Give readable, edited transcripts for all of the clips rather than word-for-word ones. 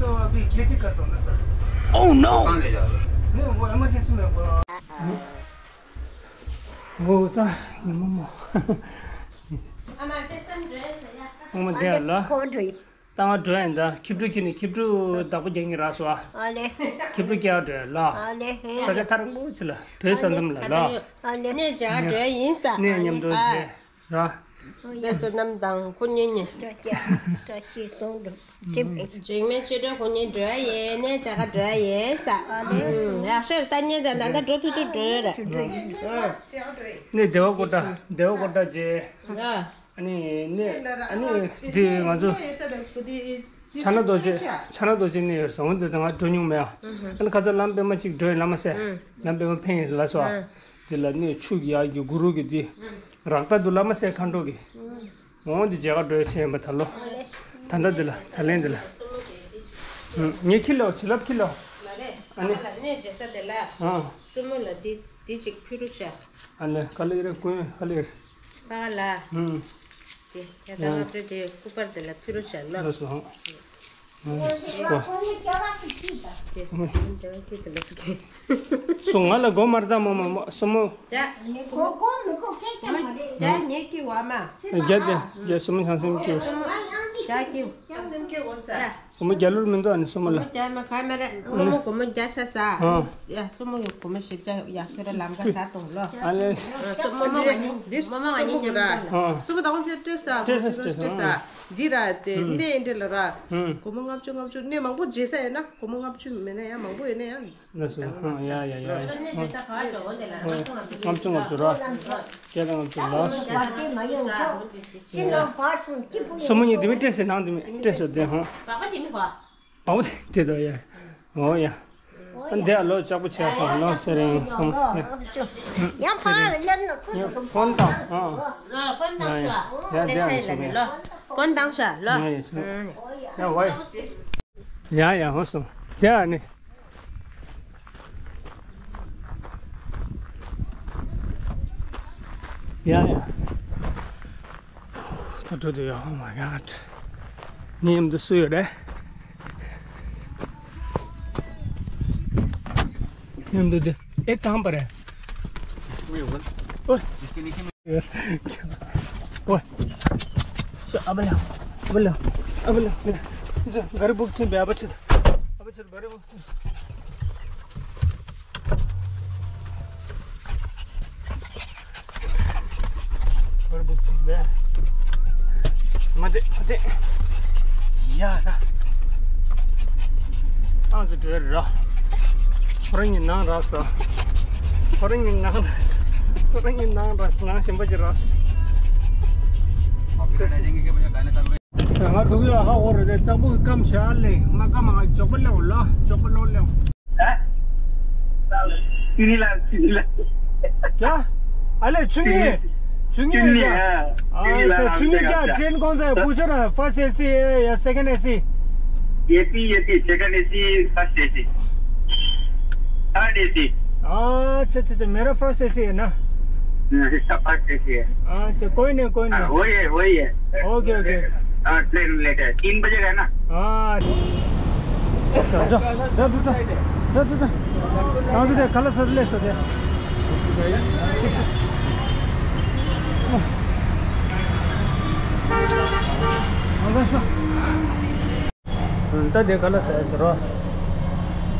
तो अभी खेती करता हूँ ना सर। Oh no. नहीं वो इमरजेंसी में वो था ये मम्मा मम्मा क्या ला तांगा ड्राइन दा किप्टू दाबो जेंगे रासवा किप्टू क्या ड्राइन ला सजा थारंग बो चला फेस अंदम ला ने जा ड्राइन इंसा ने न्यम दो जे रा That's a number down, Kunya. Jimmy Children, when you dry, and it's a dry, yes. I shall tell you that another drop to do. Ne dewa kota je ani di ngajo chana doje ne song de dang do nyung me an ka za lam be ma chi dre lam se lam be ma phen la so de la ni chu ya yu guru gi di rakta du lam se khando gi mo di jaga do che ma thalo thanda de la thalen de la ni kilo chilap kilo ani ne je sa de la sumo la di chi puru cha ale kale re ko kale pala ya da pre de kupar de la puru cha la so Sungala go marda mama sumo ya ne ki wa ma ya sumo sansim ki ya ki sansim ki wa sa como jalur mendo ani sumala ya ma kamera como ya sa ya sumo como se ya sura lam ka sa to lo ale mama ani sumo da ko testa dira de ne de la como ngam chu ne mang bu je sa na como ngam chu me ne ya mang bu ne ya na so ya ne sa ka to de la ngam chu ra ke ngam chu la sumo ni de tese na de tese de ha Bảo thế rồi ya. Oh ya. Anh để lo cho bữa chiều xong lo sẽ đi xong. Nhắm phá lên nó phun tao. phun tao sao? Ya ya lo. Phun tao sao lo. Ya vậy. Ya hốt xong. Ya nè. Ya. Thật rồi oh my god. Niệm được suy rồi đấy. हम दे एक कहाँ पर है ओए ओए अब ले घर बुक से बे अब चल घर बुक से घर बुक से बे मत यार आज तो रहा Orang yang nang ras, nang siapa je ras. Enggak dulu ya, orang itu campur kam siale, maka mah coklat lah. Ini lah. क्या? अरे चुनिए क्या ट्रेन कौन सा है पूछो ना फर्स्ट एसी या second AC second AC first AC third AC अच्छा मेरा फर्स्ट एसी है ना फर्स्ट एसी है अच्छा कोई नहीं वही है ओके ट्रेन लेट है 3 बजे का है ना जा कल सदले सदे तो देखला सरो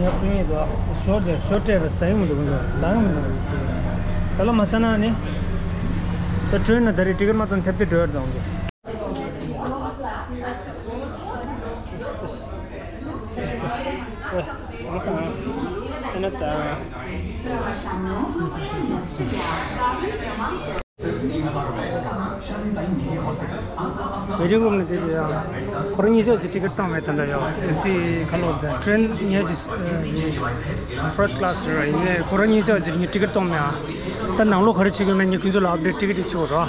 ये तुम्ही तो शॉर्ट है सही मुझे लांग कल मसना ने तो ट्रेन धरी टिकट मत थेपी ड्राइवर दूंगे वेटिंग रूम में दे कोई जो टिकट तो मैं तंदा जाओ ऐसी कलो ट्रेन ये जिस फर्स्ट क्लास ये कोई जो टिकट तो मैं तब नालो खर्च की मैं ये कुछ लो अपडेट टिकट छोड़ रहा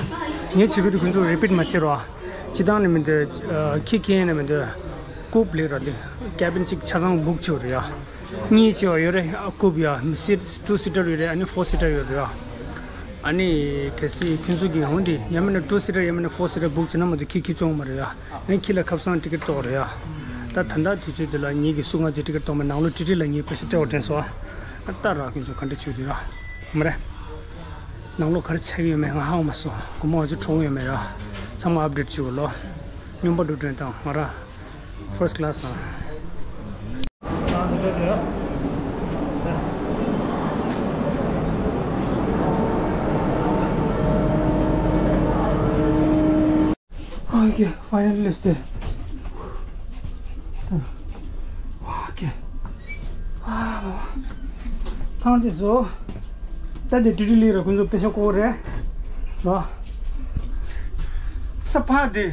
ये चीज़ कुछ रिपीट मत रहा चिदान में दे किकेन में दे कूप ले रहा दे कैबिन चिक छांग बुक छोड़ रहा ये जो ये रे कूप या सीट 2 सीटर ये रे अन्य 4 सीटर ये रे 아니 캐시 킨수기 혼디 야면 2 시터 야면 4 시터 북 지나 먼저 키키 좀 말이야 내 킬러 값상 티켓 또래야 다 탄다 뒤지들라 니기 숭아 टिकट तो मैं नाउलो टिटी लंगी पैसे तो होते सो अत्ता राखी जो खंडे छिदिरा हमरे नाउलो खर्च छगे में हाउ मसो कुमो जो ठोंगे मेरा सम अपडेट जो लो नंबर दो ट्रेन ता हमारा फर्स्ट क्लास ना ओके फाइनली लिस्ट 오케이. 당지소 다들 뒤리리로 군조 빼셔고래. 와. सफादे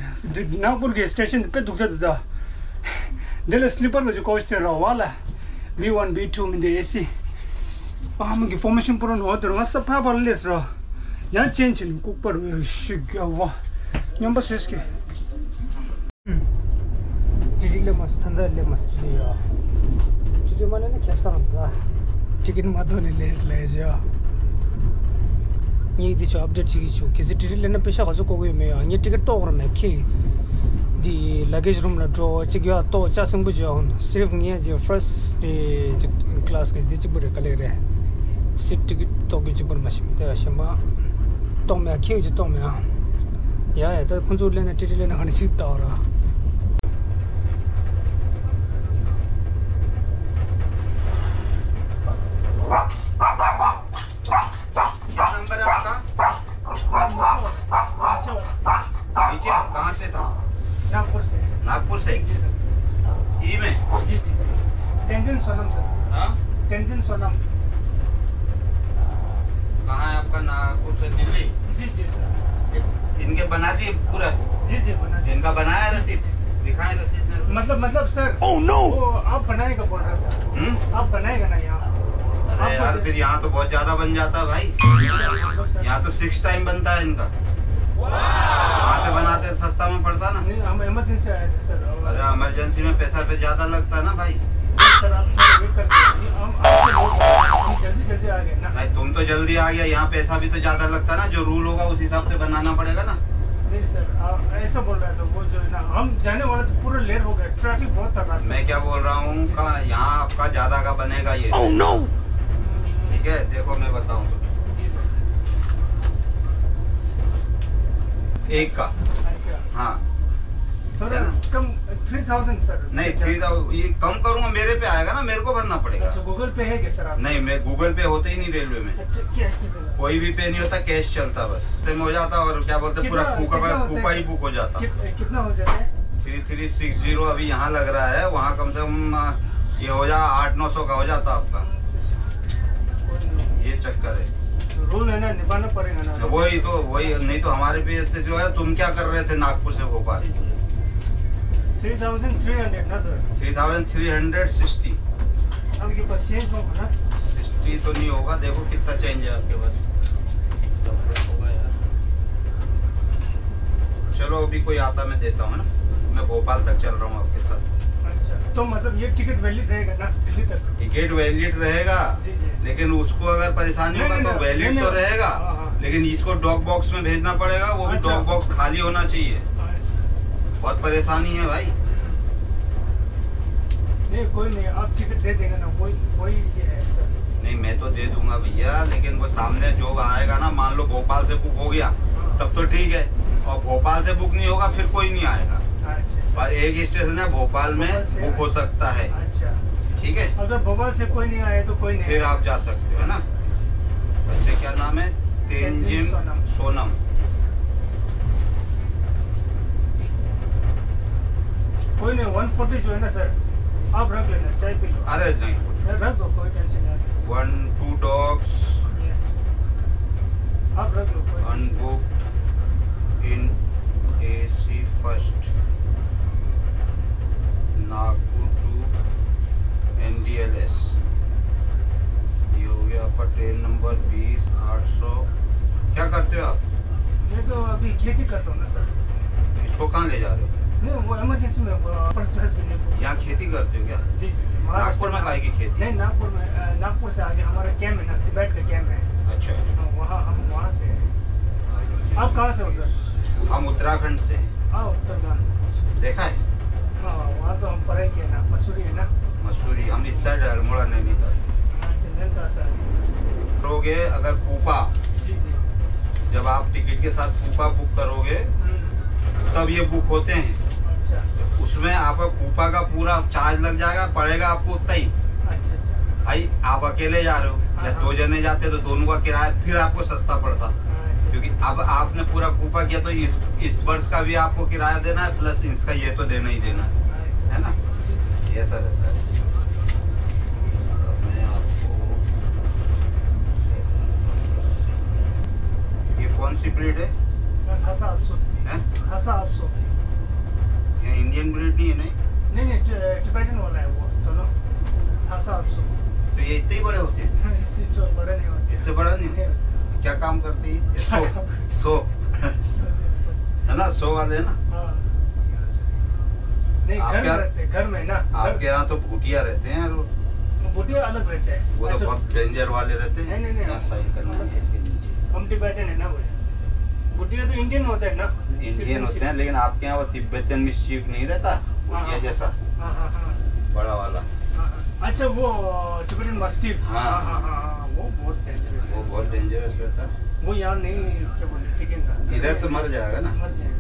नागपुर के स्टेशन पे दुख जाता दिल स्लीपर का जो कोच रहा वाला B1 B2 में दे ऐसी हम की फॉर्मेशन पर न होता है सफा पर लेस रहा यहाँ चेंज नहीं कुक पर शिक्या वाह यहाँ बस इसके डिलीले मस्त ठंडा ले मस्त लिया डिलीले माने ने कैप्सा रहा टिकट मत होने ले जा ये दिशा अपडेट चीज़ किसी टिकट लेने पेशा का जो कोई में ये टिकट तो और में कि दी लगेज रूम ना जो चिकिया तो चासंग बुझे हों सिर्फ ये जो फर्स्ट क्लास के दिच बुरे कले रहे सीट टिकट तो की चिपर मशीन तो शंबा तो में क्यों जो तो में यार तो कुछ लेने टिकट लेने खाने सीट तो रहा कहाँ से था? नागपुर से। नागपुर से? जी सर। ई में? जी जी जी। तेंजिन सोनम सर। हाँ? तेंजिन सोनम। कहाँ है आपका नागपुर से दिल्ली? जी जी सर। इनके बना दिए पूरा? जी जी बना दिए। इनका बनाया रसीद? दिखाएं रसीद में। मतलब सर। Oh no! वो आप बनाएगा बोल रहा था। आप बनाएगा ना यहाँ? अरे यार फिर यहाँ तो बहुत ज्यादा बन जाता है भाई। यहाँ तो 6 टाइम बनता है इनका। वहाँ से बनाते सस्ता में पड़ता ना। हम इमरजेंसी आए थे सर। अरे इमरजेंसी में पैसा पे ज्यादा लगता है ना भाई। सर आप वेट करते हम जल्दी आ गए ना। भाई तुम तो जल्दी आ गया, यहाँ पैसा भी तो ज्यादा लगता है ना, जो रूल होगा उस हिसाब से बनाना पड़ेगा ना। नहीं सर आप ऐसा बोल रहे थे, वो जो है ना हम जाने वाले तो पूरा लेट हो गए, ट्रैफिक बहुत था रास्ते। मैं क्या बोल रहा हूँ का यहाँ आपका ज्यादा का बनेगा ये। oh, no! ठीक है देखो मैं बताऊँ एक का। अच्छा हाँ थोड़ा कम 3000 सर। नहीं 3000 ये कम करूँगा, मेरे पे आएगा ना, मेरे को भरना पड़ेगा। अच्छा गूगल पे है क्या सर आप? नहीं मैं गूगल पे होते ही नहीं रेलवे में। अच्छा कैश नहीं कोई भी पे नहीं होता, कैश चलता बस हो जाता और क्या बोलते पूरा कूपा ही बुक हो जाता। कितना हो जाता है? 3360 अभी यहाँ लग रहा है, वहाँ कम से कम ये हो जा 800-900 का हो जाता आपका। ये चक्कर है, रूल है ना, निभाना पड़ेगा ना। वही नहीं तो हमारे पे जो है। तुम क्या कर रहे थे नागपुर से भोपाल? 3300 ना सर। 3360। आपके पास चेंज होगा ना? 60 तो नहीं होगा, देखो कितना चेंज है आपके पास। होगा यार, चलो अभी कोई आता मैं देता हूँ ना, मैं भोपाल तक चल रहा हूँ आपके साथ। अच्छा तो मतलब ये टिकट वैलिड रहेगा ना दिल्ली तक? टिकट वैलिड रहेगा जी जी। लेकिन उसको अगर परेशानी होगा तो वैलिड तो रहेगा, लेकिन इसको डॉक बॉक्स में भेजना पड़ेगा, वो भी डॉक बॉक्स खाली होना चाहिए। बहुत परेशानी है भाई। नहीं कोई नहीं, आप टिकट दे देंगे ना, कोई ये है सर। नहीं मैं तो दे दूंगा भैया, लेकिन वो सामने जो आएगा ना, मान लो भोपाल से बुक हो गया तब तो ठीक है, और भोपाल से बुक नहीं होगा फिर कोई नहीं आएगा। पर एक स्टेशन है भोपाल में बुक हो सकता है। अच्छा ठीक है, अगर भोपाल से कोई नहीं आए तो कोई नहीं, फिर आप जा सकते हो ना। बच्चे क्या नाम है? तेंजिन सोनम। कोई नहीं, 140 जो है ना सर आप रख लेना, चाय पी लो। अरे नहीं रख दो, कोई टेंशन नहीं। 1-2 डॉग्स आप रख लो, कोई अनबुक in AC first Nagpur to NDLS। ये हो गया आपका ट्रेन नंबर 20-800। क्या करते हो आप? ये तो अभी खेती करता हूँ ना सर। इसको कहाँ ले जा रहे हो? नहीं वो इमरजेंसी में फर्स्ट क्लास में नहीं। यहाँ खेती करते हो क्या? जी जी। नागपुर में काहे की खेती? नहीं नागपुर में, नागपुर से आगे हमारा कैंप है ना, तिब्बत का कैंप है। अच्छा वहाँ हम वहाँ से। आप कहाँ से हो सर? हम उत्तराखंड से। हाँ उत्तराखंड। देखा है? हाँ वहाँ तो हम पढ़ाई किया मसूरी है ना? मसूरी, हम इस साइड अल्मोड़ा नैनीताल। करोगे अगर कूपा, जी जी, जब आप टिकट के साथ कूपा बुक करोगे तब ये बुक होते हैं। अच्छा उसमें आपका कूपा का पूरा चार्ज लग जाएगा, पड़ेगा आपको उतना ही। अच्छा अच्छा, भाई आप अकेले जा रहे हो या 2 जने जाते तो दोनों का किराया फिर आपको सस्ता पड़ता, क्योंकि अब आपने पूरा कूपा किया तो इस बर्थ का भी आपको किराया देना है, प्लस इसका ये तो देना ही देना है ना, ऐसा रहता है। तो मैं आपको ये कौन सी ब्रीड है? खासा आपसो, हैं? खासा आपसो, ये इंडियन ब्रीड नहीं है? नहीं, नहीं टिबेटन वाला है वो दोनों, खासा आपसो। तो ये इतने ही बड़े होते हैं? इससे जो बड़े नहीं होते, इससे बड़ा नहीं होता? क्या काम करती है? सो है ना, 100 वाले है ना? हाँ। नहीं घर में रहते, घर में ना। आपके यहाँ तो भूटिया रहते हैं, बुटिया अलग रहते हैं। वो तो बहुत डेंजर वाले रहते हैं। नहीं, यहाँ साइन करना है इसके नीचे। हम टिबेटन है ना वो। बुटिया तो इंडियन होता है ना? इंडियन होते हैं, लेकिन आपके यहाँ वो तिब्बतन मिस्चीफ नहीं रहता भूटिया जैसा, हाँ हाँ हाँ बड़ा वाला। अच्छा वो टिबेटन मस्टिफ, हाँ, हाँ हाँ हाँ, वो बहुत डेंजरस है। वो बहुत डेंजरस रहता है। वो यहाँ नहीं, क्या बोलते, टिकेगा इधर तो मर जाएगा ना। मर जाएगा।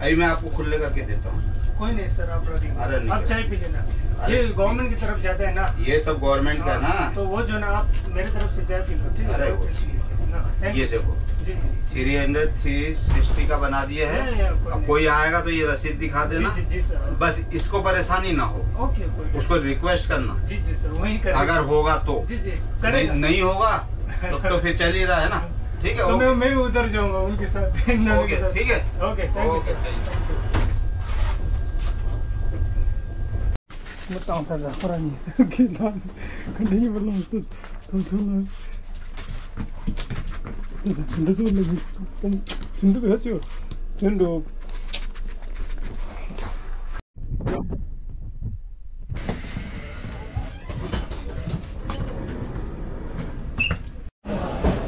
अभी मैं आपको खुले करके देता हूँ। कोई नहीं सर, आप रेडी, अरे नहीं, आप चाय पी लेना। अरे ये गवर्नमेंट की तरफ जाता है ना, ये सब गवर्नमेंट का ना। तो वो जो ना आप मेरी तरफ से चाय पी लो, ठीक है? अरे वो ठीक ना, है, ये देखो जी जी 300 360 का बना दिया है। अब कोई आएगा तो ये रसीद दिखा देना, जी जी सर, बस इसको परेशानी ना हो, ओके कोई, उसको रिक्वेस्ट करना। जी जी सर, वही करें अगर होगा तो, जी जी नहीं, करेगा। नहीं होगा तो फिर चल ही रहा है ना। ठीक है, तो ओके मैं भी उधर जाऊंगा उनके साथ। ओके, ठीक है, ओके, थैंक यू सर। बताओ सर, पुरानी कि लास्ट नहीं बोला तो सुनो मुझे लगी तुम चिंटू तो है चिंटू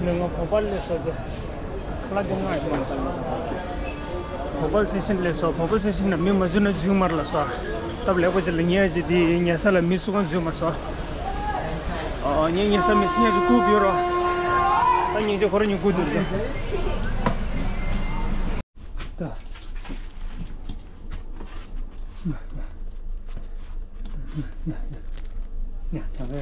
내가 버벌레서도 클라정가 있만 버벌 세션 레서 버벌 세션은 몇 마주는 줌 말라서 तब ले कुछ लिंगे जिदी ये साला मिसुकन जो मसवा ये सब मिसने जो कूप योरो अन्य जो करो न्यू कूद दे ता या अबे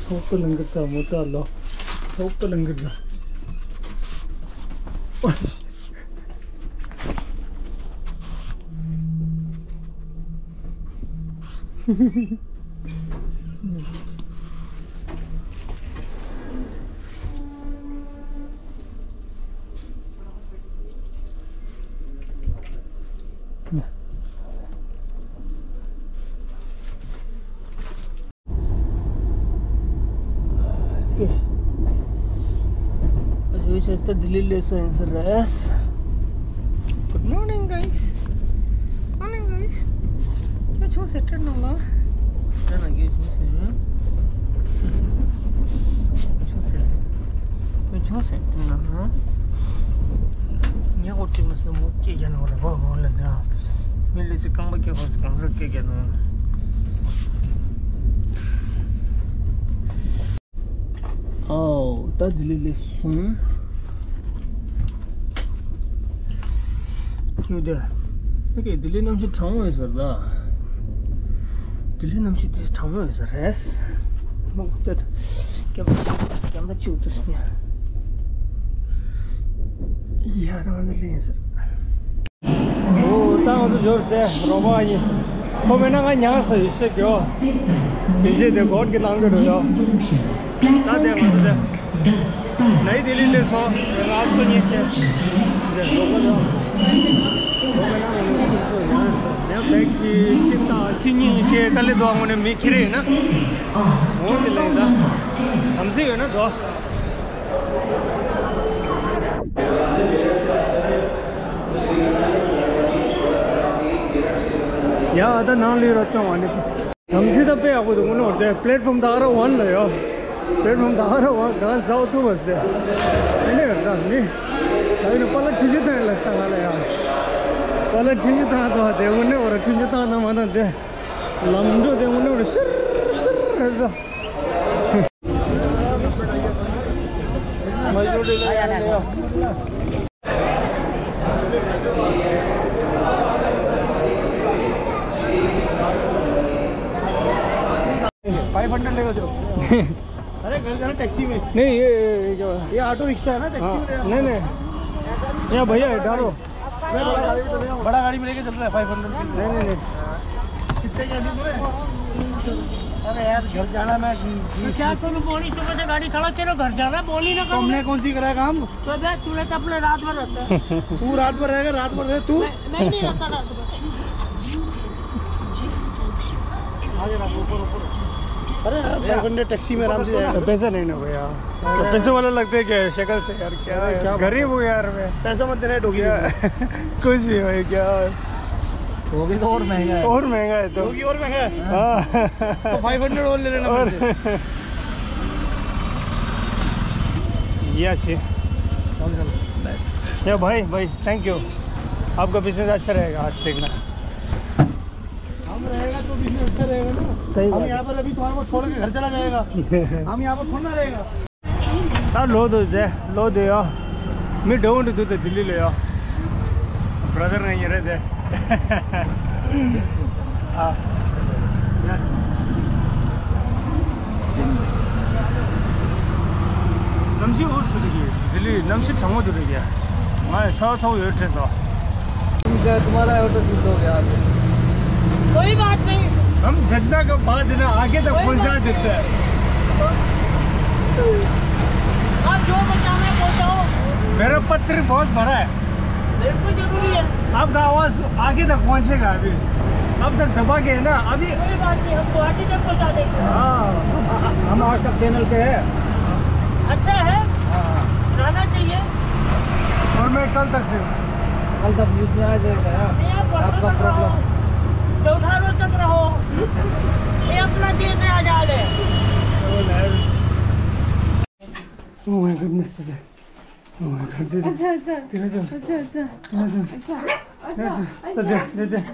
सोप लंगर का मोटा लो सोप लंगर का Just the Delhi lessons rest. Good morning, guys. Morning, guys. What you settled now, la? No, no, you settled. What you settled now? Yeah, what you must do? What you can order? What all now? We'll just come back. Come back again. Oh, that Delhi lesson. क्यों दे? Okay, Delhi नाम से ठाऊं है sir दा। दिल्ली नाम से this ठाऊं है sir race. मुक्त camera चूत उसने। यार वाले ले सर। ओ, ताऊ तो जोर से रोबा ये। तो मैंने कहा यहाँ से इससे क्यों? चीज़ें देखो और कितना अंगर हो जाओ। ताते मत दे। नई दिल्ली ले सो, आप सुनिए से। लोगों ने बैग चिंता किन्हीं के तले दो हमने मिखरे ना वो दिलेगा हमसे है ना दो यार आधा नाम ले रहा था वहाँ हमसे तो पे आपको दूँगा ना प्लेटफॉर्म दारा वन ले यार प्लेटफॉर्म दारा वन गान जाओ तू बस दे नहीं करता नहीं 여기는 빨라 튀지다니라 상하래요. 빨라 튀지다 더 때문에 오래 튀지다 나만한데 람도 때문에 오래 슈르르르 मजदूर आया 500 लेगा चलो। अरे घर जाना टैक्सी में नहीं ये ऑटो रिक्शा है ना टैक्सी में नहीं नहीं यहाँ भैया डालो बड़ा गाड़ी में लेके चल रहा है 500 नहीं कितने क्या दी बोले अरे यार घर जाना मैं क्या तुम बोली सुबह से गाड़ी खड़ा करो घर जाना बोली ना तुमने कौन सी कराया काम तो तूने तो अपने रात भर रहता तू रात भर रहेगा रात भर रहे तू मैं नहीं रहता रात भर अरे 500 टैक्सी में आराम से जाएगा पैसा नहीं ना भैया पैसे वाला लगते है क्या शक्ल से यार क्या गरीब हूँ यार मैं पैसा मत देना ठोगी कुछ भी भाई क्या होगी तो और महंगा है और महंगा है तो होगी और महंगा है तो 500 और ले लेना और ये अच्छी या भाई थैंक यू आपका बिजनेस अच्छा रहेगा आज देखना हम रहेगा तो बिजनेस अच्छा रहेगा ना सही हम यहाँ पर अभी तुम्हारे को छोड़ के घर चला जाएगा हम यहाँ पर थोड़ा ना रहेगा लो दो यार मैं ढूंढ दो दिल्ली ले आओ ब्रदर नहीं रहते नमसी हो सुधरी दिल्ली नमसी ठंगो दुरी गया मैं छो ये ठेसो तुम्हारा ऑटो मिस हो गया कोई बात नहीं हम जद्दा के बाद ना आगे तक पहुंचा देते हैं आप जो बचाना है पहुंचाओ मेरा पत्र बहुत बड़ा है बिल्कुल जरूरी है आपका आवाज आगे तक पहुंचेगा अभी अब तक दबा के है ना अभी कोई बात नहीं हम गुवाहाटी तक पहुंचा देंगे हाँ हम आज तक चैनल पे है अच्छा है रहना चाहिए और मैं कल तक न्यूज़ में आ जाएगा नहीं, आप आपका प्रॉब्लम चौथा रोज तक रहो ये अपना देश है आजाद है Oh my goodness. Oh my god. Did it? Did it?